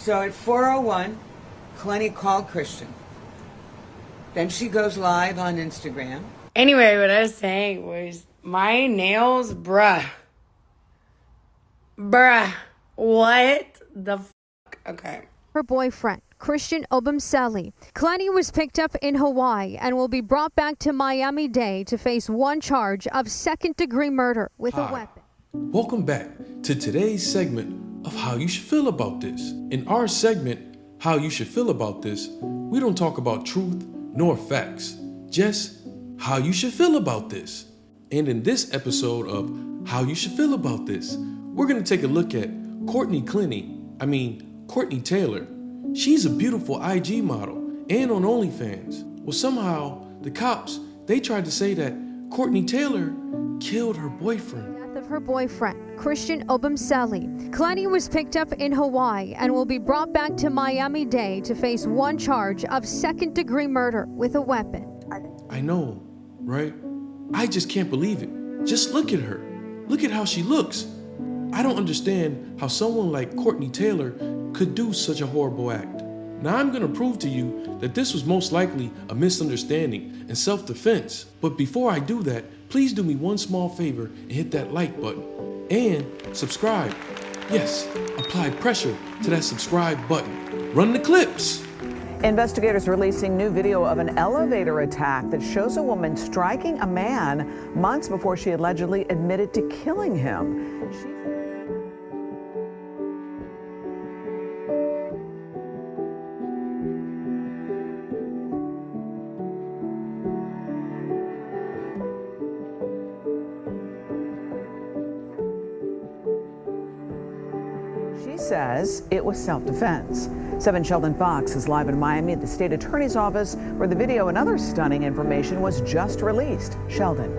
So at 4:01, Clenney called Christian. Then she goes live on Instagram. Anyway, what I was saying was my nails, bruh. What the fuck? Okay. Her boyfriend, Christian Obumseli. Clenney was picked up in Hawaii and will be brought back to Miami-Dade to face one charge of second-degree murder with a weapon. Welcome back to today's segment of How You Should Feel About This. In our segment, How You Should Feel About This, we don't talk about truth nor facts, just how you should feel about this. And in this episode of How You Should Feel About This, we're going to take a look at Courtney Tailor. She's a beautiful IG model and on OnlyFans. Well, somehow the cops, they tried to say that Courtney Tailor killed her boyfriend. Of her boyfriend, Christian Obumseli. Clenney was picked up in Hawaii and will be brought back to Miami-Dade to face one charge of second-degree murder with a weapon. I know, right? I just can't believe it. Just look at her. Look at how she looks. I don't understand how someone like Courtney Tailor could do such a horrible act. Now I'm gonna prove to you that this was most likely a misunderstanding and self-defense. But before I do that, please do me one small favor and hit that like button. And subscribe. Yes, apply pressure to that subscribe button. Run the clips. Investigators releasing new video of an elevator attack that shows a woman striking a man months before she allegedly admitted to killing him. She says it was self-defense. 7 Sheldon Fox is live in Miami at the state attorney's office where the video and other stunning information was just released. Sheldon.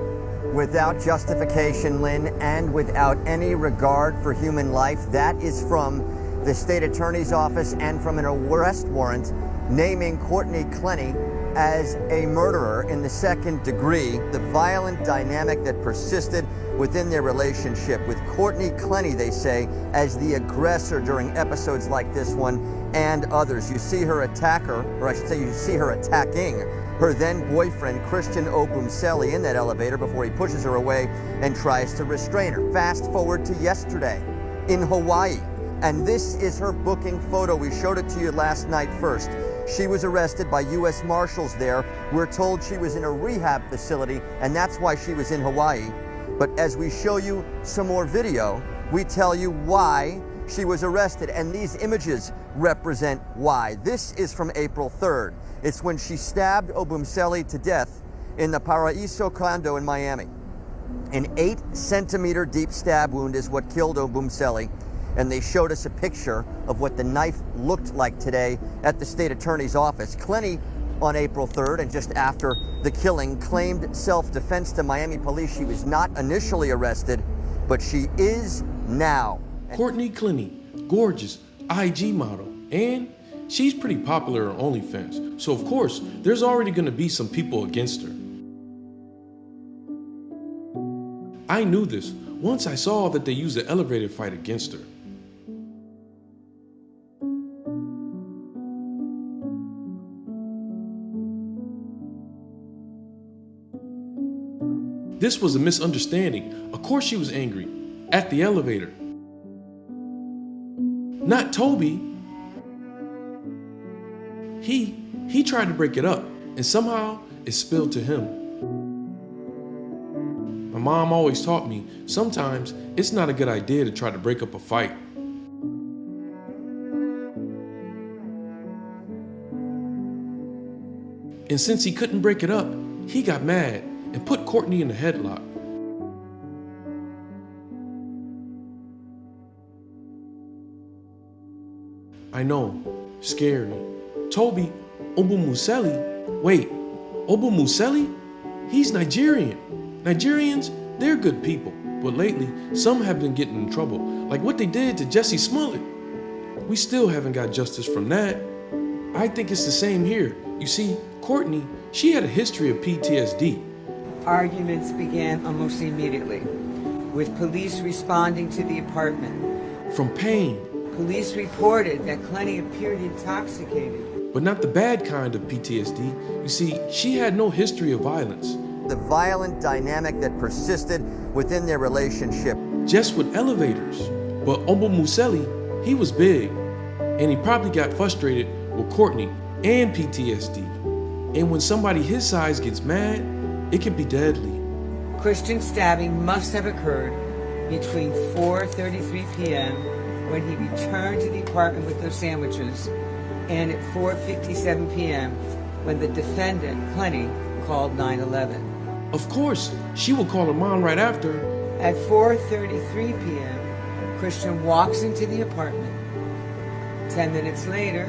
Without justification, Lynn, and without any regard for human life, that is from the state attorney's office and from an arrest warrant naming Courtney Clenney as a murderer in the second degree. The violent dynamic that persisted within their relationship with Courtney Clenney, they say, as the aggressor during episodes like this one and others. You see her attacker, or I should say you see her attacking her then boyfriend, Christian Obumseli, in that elevator before he pushes her away and tries to restrain her. Fast forward to yesterday in Hawaii, and this is her booking photo. We showed it to you last night first. She was arrested by U.S. Marshals there. We're told she was in a rehab facility, and that's why she was in Hawaii. But as we show you some more video, we tell you why she was arrested, and these images represent why. This is from April 3rd. It's when she stabbed Obumseli to death in the Paraiso condo in Miami. An 8-centimeter deep stab wound is what killed Obumseli, and they showed us a picture of what the knife looked like today at the state attorney's office. Clenney, on April 3rd, and just after the killing, claimed self-defense to Miami police. She was not initially arrested, but she is now. Courtney Clenney, gorgeous IG model, and she's pretty popular on OnlyFans. So of course, there's already gonna be some people against her. I knew this once I saw that they used the elevator fight against her. This was a misunderstanding. Of course she was angry at the elevator. Not Toby. He tried to break it up, and somehow it spilled to him. My mom always taught me, sometimes it's not a good idea to try to break up a fight. And since he couldn't break it up, he got mad and put Courtney in a headlock. I know, scary. Toby Obumseli, wait, Obumseli? He's Nigerian. Nigerians, they're good people, but lately some have been getting in trouble, like what they did to Jesse Smollett. We still haven't got justice from that. I think it's the same here. You see, Courtney, she had a history of PTSD. Arguments began almost immediately, with police responding to the apartment. From pain, Police reported that Clenney appeared intoxicated. But not the bad kind of PTSD. You see, she had no history of violence. The violent dynamic that persisted within their relationship. Just with elevators. But Obumseli, he was big. And he probably got frustrated with Courtney and PTSD. And when somebody his size gets mad, it can be deadly. Christian's stabbing must have occurred between 4:33 p.m. when he returned to the apartment with those sandwiches and at 4:57 p.m. when the defendant, Clenney, called 911. Of course, she will call her mom right after. At 4:33 p.m., Christian walks into the apartment. 10 minutes later,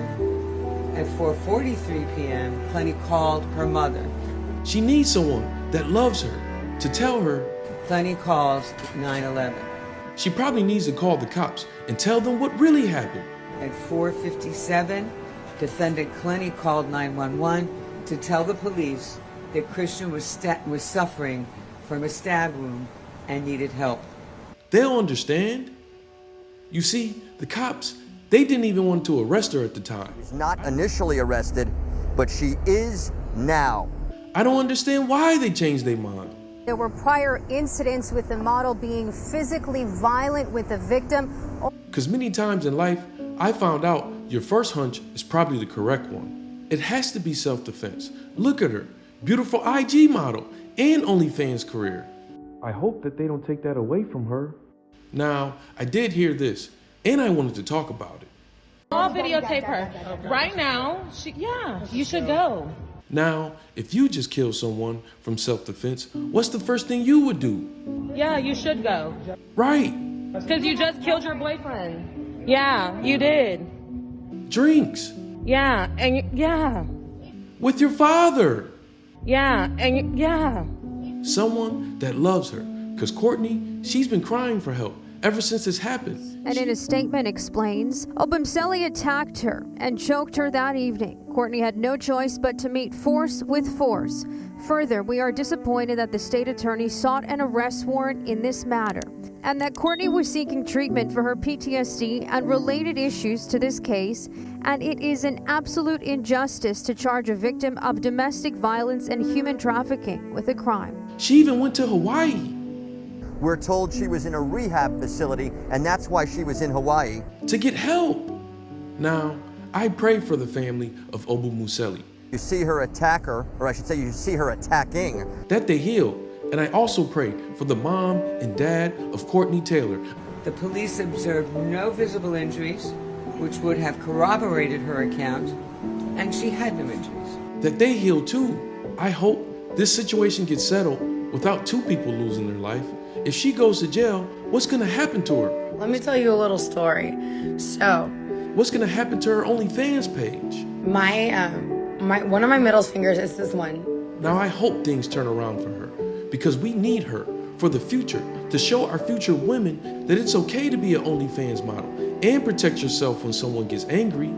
at 4:43 p.m., Clenney called her mother. She needs someone that loves her to tell her. Clenney calls 911. She probably needs to call the cops and tell them what really happened. At 4:57, defendant Clenney called 911 to tell the police that Christian was suffering from a stab wound and needed help. They'll understand. You see, the cops, they didn't even want to arrest her at the time. She's not initially arrested, but she is now. I don't understand why they changed their mind. There were prior incidents with the model being physically violent with the victim. Because many times in life, I found out your first hunch is probably the correct one. It has to be self-defense. Look at her, beautiful IG model and OnlyFans career. I hope that they don't take that away from her. Now, I did hear this, and I wanted to talk about it. I'll videotape her. Right now, you should go. Now, if you just killed someone from self-defense, what's the first thing you would do? Yeah, you should go. Right. Because you just killed your boyfriend. Yeah, you did. Drinks. Yeah, and With your father. Yeah, and Someone that loves her. Because Courtney, she's been crying for help ever since this happened. And in a statement explains, Obumseli attacked her and choked her that evening. Courtney had no choice but to meet force with force. Further, we are disappointed that the state attorney sought an arrest warrant in this matter and that Courtney was seeking treatment for her PTSD and related issues to this case, and it is an absolute injustice to charge a victim of domestic violence and human trafficking with a crime. She even went to Hawaii. We're told she was in a rehab facility, and that's why she was in Hawaii. To get help. Now, I pray for the family of Obumseli. You see her attacker, or I should say you see her attacking. That they heal. And I also pray for the mom and dad of Courtney Tailor. The police observed no visible injuries, which would have corroborated her account, and she had no injuries. That they heal too. I hope this situation gets settled without two people losing their life. If she goes to jail, what's gonna happen to her? Let me tell you a little story. So, what's gonna happen to her OnlyFans page? One of my middle fingers is this one. Now I hope things turn around for her because we need her for the future to show our future women that it's okay to be an OnlyFans model and protect yourself when someone gets angry.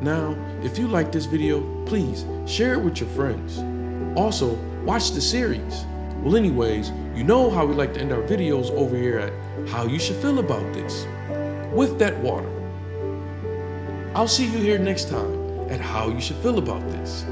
Now, if you like this video, please share it with your friends. Also, watch the series. Well, anyways, you know how we like to end our videos over here at How You Should Feel About This. With that water. I'll see you here next time at How You Should Feel About This.